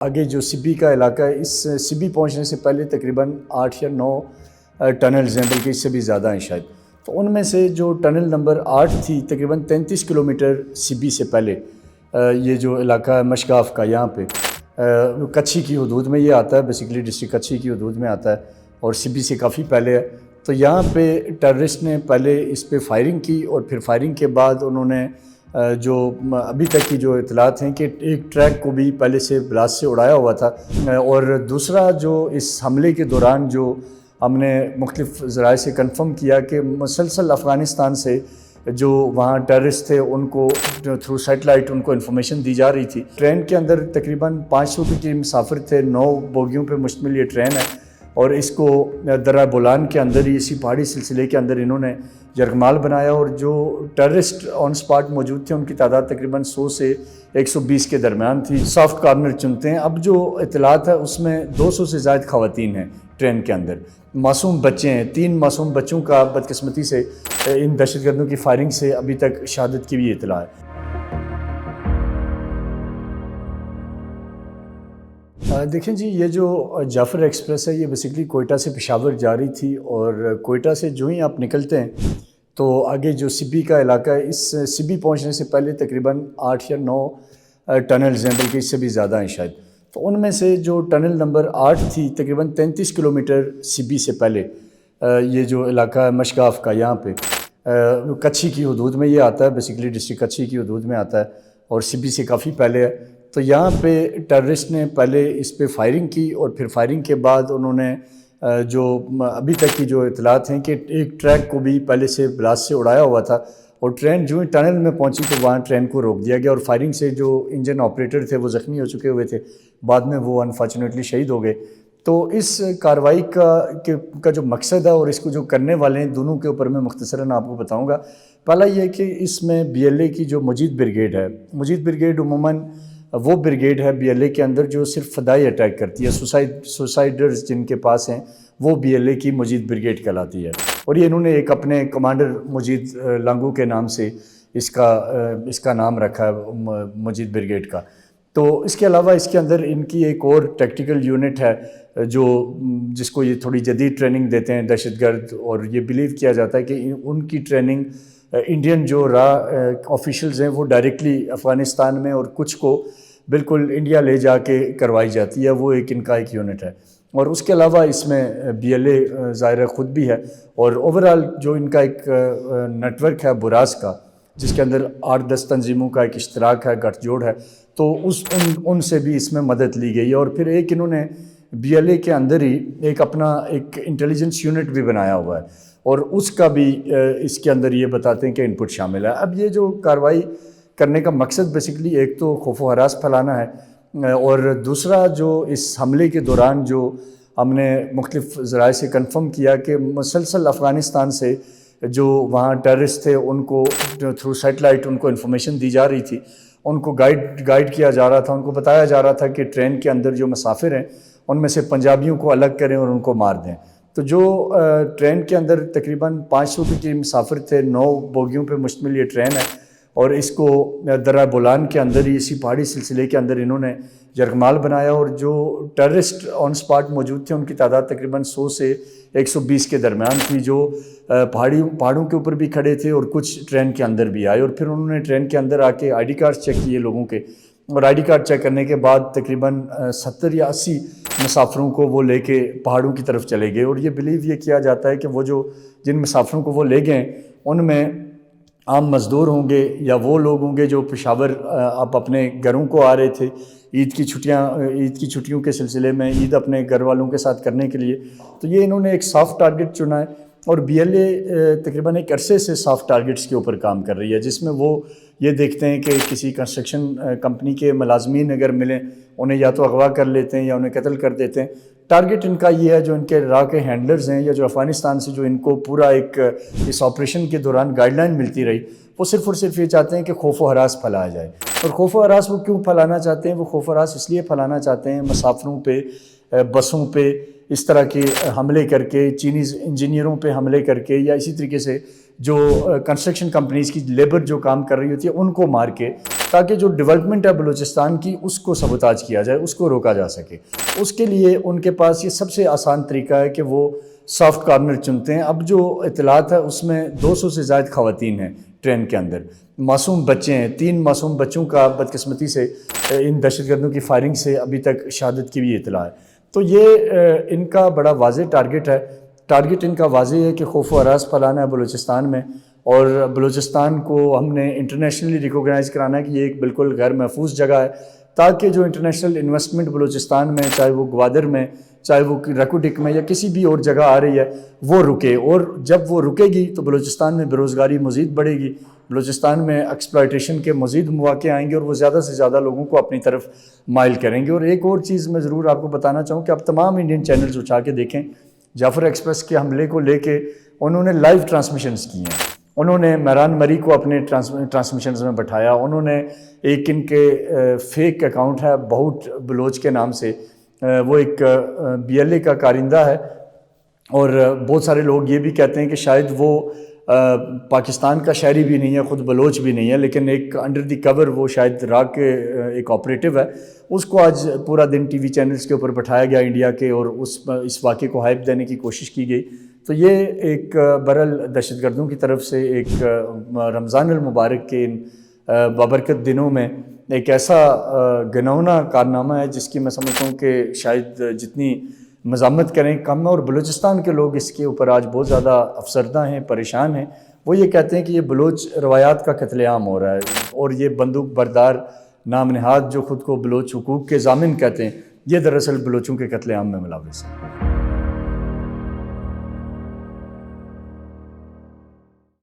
آگے جو سبی کا علاقہ ہے، اس سبی پہنچنے سے پہلے تقریباً 8 یا 9 ٹنلز ہیں، بلکہ اس سے بھی زیادہ ہیں شاید۔ تو ان میں سے جو ٹنل نمبر 8 تھی، تقریباً 33 کلومیٹر سبی سے پہلے یہ جو علاقہ ہے مشگاف کا، یہاں پہ کچھی کی حدود میں یہ آتا ہے، بیسیکلی ڈسٹرکٹ کچھی کی حدود میں آتا ہے اور سبی سے کافی پہلے ہے۔ تو یہاں پہ ٹیررسٹ نے پہلے اس پہ فائرنگ کی، اور پھر فائرنگ کے بعد انہوں نے جو ابھی تک کی جو اطلاعات ہیں کہ ایک ٹریک کو بھی پہلے سے بلاسٹ سے اڑایا ہوا تھا، اور دوسرا جو اس حملے کے دوران جو ہم نے مختلف ذرائع سے کنفرم کیا کہ مسلسل افغانستان سے جو وہاں ٹیررسٹ تھے ان کو تھرو سیٹلائٹ ان کو انفارمیشن دی جا رہی تھی۔ ٹرین کے اندر تقریباً 500 کے مسافر تھے، 9 بوگیوں پہ مشتمل یہ ٹرین ہے، اور اس کو درہ بولان کے اندر ہی اسی پہاڑی سلسلے کے اندر انہوں نے یرغمال بنایا، اور جو ٹیررسٹ آن سپاٹ موجود تھے ان کی تعداد تقریباً 100 سے 120 کے درمیان تھی۔ سافٹ کارنر چنتے ہیں۔ اب جو اطلاعات ہے اس میں 200 سے زائد خواتین ہیں ٹرین کے اندر، معصوم بچے ہیں، 3 معصوم بچوں کا بدقسمتی سے ان دہشت گردوں کی فائرنگ سے ابھی تک شہادت کی بھی اطلاع ہے۔ دیکھیں جی، یہ جو جعفر ایکسپریس ہے یہ بیسیکلی کوئٹہ سے پشاور جا رہی تھی، اور کوئٹہ سے جو ہی آپ نکلتے ہیں تو آگے جو سبی کا علاقہ ہے، اس سبی پہنچنے سے پہلے تقریباً 8 یا 9 ٹنلز ہیں، بلکہ اس سے بھی زیادہ ہیں شاید۔ تو ان میں سے جو ٹنل نمبر 8 تھی، تقریباً 33 کلومیٹر سبی سے پہلے یہ جو علاقہ ہے مشگاف کا، یہاں پہ کچھی کی حدود میں یہ آتا ہے، بیسیکلی ڈسٹرکٹ کچھی کی حدود میں آتا ہے اور سبی سے کافی پہلے ہے۔ تو یہاں پہ ٹیررسٹ نے پہلے اس پہ فائرنگ کی، اور پھر فائرنگ کے بعد انہوں نے جو ابھی تک کی جو اطلاعات ہیں کہ ایک ٹریک کو بھی پہلے سے بلاسٹ سے اڑایا ہوا تھا، اور ٹرین جو ہی ٹنل میں پہنچی تو وہاں ٹرین کو روک دیا گیا، اور فائرنگ سے جو انجن آپریٹر تھے وہ زخمی ہو چکے ہوئے تھے، بعد میں وہ انفارچونیٹلی شہید ہو گئے۔ تو اس کارروائی کا جو مقصد ہے اور اس کو جو کرنے والے ہیں، دونوں کے اوپر میں مختصراً آپ کو بتاؤں گا۔ پہلا یہ کہ اس میں بی ایل اے کی جو مجید بریگیڈ ہے، مجید بریگیڈ عموماً وہ بریگیڈ ہے بی ایل اے کے اندر جو صرف فدائی اٹیک کرتی ہے، سوسائڈرز جن کے پاس ہیں وہ بی ایل اے کی مجید بریگیڈ کہلاتی ہے، اور یہ انہوں نے ایک اپنے کمانڈر مجید لانگو کے نام سے اس کا نام رکھا ہے مجید بریگیڈ کا۔ تو اس کے علاوہ اس کے اندر ان کی ایک اور ٹیکٹیکل یونٹ ہے جس کو یہ تھوڑی جدید ٹریننگ دیتے ہیں دہشت گرد، اور یہ بلیو کیا جاتا ہے کہ ان کی ٹریننگ انڈین جو آفیشلز ہیں وہ ڈائریکٹلی افغانستان میں اور کچھ کو بالکل انڈیا لے جا کے کروائی جاتی ہے، وہ ان کا ایک یونٹ ہے۔ اور اس کے علاوہ اس میں بی ایل اے ظاہر خود بھی ہے، اور اوورال جو ان کا ایک نیٹ ورک ہے براس کا، جس کے اندر 8-10 تنظیموں کا ایک اشتراک ہے، گٹھ جوڑ ہے، تو ان سے بھی اس میں مدد لی گئی ہے۔ اور پھر ایک انہوں نے بی ایل اے کے اندر ہی ایک اپنا ایک انٹیلیجنس یونٹ بھی بنایا ہوا ہے، اور اس کا بھی اس کے اندر یہ بتاتے ہیں کہ ان پٹ شامل ہے۔ اب یہ جو کارروائی کرنے کا مقصد بیسیکلی ایک تو خوف و ہراس پھیلانا ہے، اور دوسرا جو اس حملے کے دوران جو ہم نے مختلف ذرائع سے کنفرم کیا کہ مسلسل افغانستان سے جو وہاں ٹیررسٹ تھے ان کو تھرو سیٹلائٹ ان کو انفارمیشن دی جا رہی تھی، ان کو گائیڈ کیا جا رہا تھا، ان کو بتایا جا رہا تھا کہ ٹرین کے اندر جو مسافر ہیں ان میں سے پنجابیوں کو الگ کریں اور ان کو مار دیں۔ تو جو ٹرین کے اندر تقریباً 500 کے مسافر تھے، 9 بوگیوں پہ مشتمل یہ ٹرین ہے، اور اس کو درہ بولان کے اندر ہی اسی پہاڑی سلسلے کے اندر انہوں نے یرغمال بنایا، اور جو ٹیررسٹ آن سپاٹ موجود تھے ان کی تعداد تقریباً 100 سے 120 کے درمیان تھی، جو پہاڑوں کے اوپر بھی کھڑے تھے اور کچھ ٹرین کے اندر بھی آئے، اور پھر انہوں نے ٹرین کے اندر آ کے آئی ڈی کارڈ چیک کیے لوگوں کے، اور آئی ڈی کارڈ چیک کرنے کے بعد تقریباً 70 یا 80 مسافروں کو وہ لے کے پہاڑوں کی طرف چلے گئے۔ اور یہ بلیو یہ کیا جاتا ہے کہ وہ جن مسافروں کو وہ لے گئے ان میں عام مزدور ہوں گے، یا وہ لوگ ہوں گے جو پشاور آپ اپنے گھروں کو آ رہے تھے عید کی چھٹیوں کے سلسلے میں، عید اپنے گھر والوں کے ساتھ کرنے کے لیے۔ تو یہ انہوں نے ایک سافٹ ٹارگٹ چنا ہے، اور بی ایل اے تقریباً ایک عرصے سے سافٹ ٹارگٹس کے اوپر کام کر رہی ہے، جس میں وہ یہ دیکھتے ہیں کہ کسی کنسٹرکشن کمپنی کے ملازمین اگر ملیں انہیں یا تو اغوا کر لیتے ہیں یا انہیں قتل کر دیتے ہیں۔ ٹارگٹ ان کا یہ ہے جو ان کے راہ کے ہینڈلرز ہیں، یا جو افغانستان سے جو ان کو پورا ایک اس آپریشن کے دوران گائیڈ لائن ملتی رہی، وہ صرف اور صرف یہ چاہتے ہیں کہ خوف و ہراس پھیلایا جائے۔ اور خوف و ہراس وہ کیوں پھیلانا چاہتے ہیں؟ وہ خوف و ہراس اس لیے پھیلانا چاہتے ہیں مسافروں پہ، بسوں پہ اس طرح کے حملے کر کے، چینیز انجینئروں پہ حملے کر کے، یا اسی طریقے سے جو کنسٹرکشن کمپنیز کی لیبر جو کام کر رہی ہوتی ہے ان کو مار کے تاکہ جو ڈیولپمنٹ ہے بلوچستان کی اس کو سبوتاج کیا جائے، اس کو روکا جا سکے۔ اس کے لیے ان کے پاس یہ سب سے آسان طریقہ ہے کہ وہ سافٹ کارنر چنتے ہیں۔ اب جو اطلاعات ہے اس میں 200 سے زائد خواتین ہیں ٹرین کے اندر، معصوم بچے ہیں، 3 معصوم بچوں کا بدقسمتی سے ان دہشت گردوں کی فائرنگ سے ابھی تک شہادت کی بھی اطلاع ہے۔ تو یہ ان کا بڑا واضح ٹارگٹ ہے۔ ٹارگٹ ان کا واضح ہے کہ خوف و ہراس پھیلانا ہے بلوچستان میں، اور بلوچستان کو ہم نے انٹرنیشنلی ریکوگنائز کرانا ہے کہ یہ ایک بالکل غیر محفوظ جگہ ہے، تاکہ جو انٹرنیشنل انویسٹمنٹ بلوچستان میں، چاہے وہ گوادر میں، چاہے وہ رکوڈک میں یا کسی بھی اور جگہ آ رہی ہے، وہ رکے۔ اور جب وہ رکے گی تو بلوچستان میں بےروزگاری مزید بڑھے گی، بلوچستان میں ایکسپلائٹیشن کے مزید مواقع آئیں گے، اور وہ زیادہ سے زیادہ لوگوں کو اپنی طرف مائل کریں گے۔ اور ایک اور چیز میں ضرور آپ کو بتانا چاہوں کہ آپ تمام انڈین چینلز اٹھا کے دیکھیں، جعفر ایکسپریس کے حملے کو لے کے انہوں نے لائیو ٹرانسمیشنز کی ہیں، انہوں نے مہران مری کو اپنے ٹرانسمیشنز میں بٹھایا، انہوں نے ایک ان کے فیک اکاؤنٹ ہے بہوٹ بلوچ کے نام سے، وہ ایک BLA کا کارندہ ہے، اور بہت سارے لوگ یہ بھی کہتے ہیں کہ شاید وہ پاکستان کا شہری بھی نہیں ہے، خود بلوچ بھی نہیں ہے، لیکن ایک انڈر دی کور وہ شاید راگ کے ایک آپریٹو ہے۔ اس کو آج پورا دن ٹی وی چینلز کے اوپر بٹھایا گیا انڈیا کے، اور اس واقعے کو ہائپ دینے کی کوشش کی گئی۔ تو یہ ایک برحال دہشت گردوں کی طرف سے ایک رمضان المبارک کے ان بابرکت دنوں میں ایک ایسا گنونا کارنامہ ہے جس کی میں سمجھتا ہوں کہ شاید جتنی مذمت کریں کم ہے، اور بلوچستان کے لوگ اس کے اوپر آج بہت زیادہ افسردہ ہیں، پریشان ہیں۔ وہ یہ کہتے ہیں کہ یہ بلوچ روایات کا قتل عام ہو رہا ہے، اور یہ بندوق بردار نام نہاد جو خود کو بلوچ حقوق کے ضامن کہتے ہیں، یہ دراصل بلوچوں کے قتل عام میں ملوث ہیں۔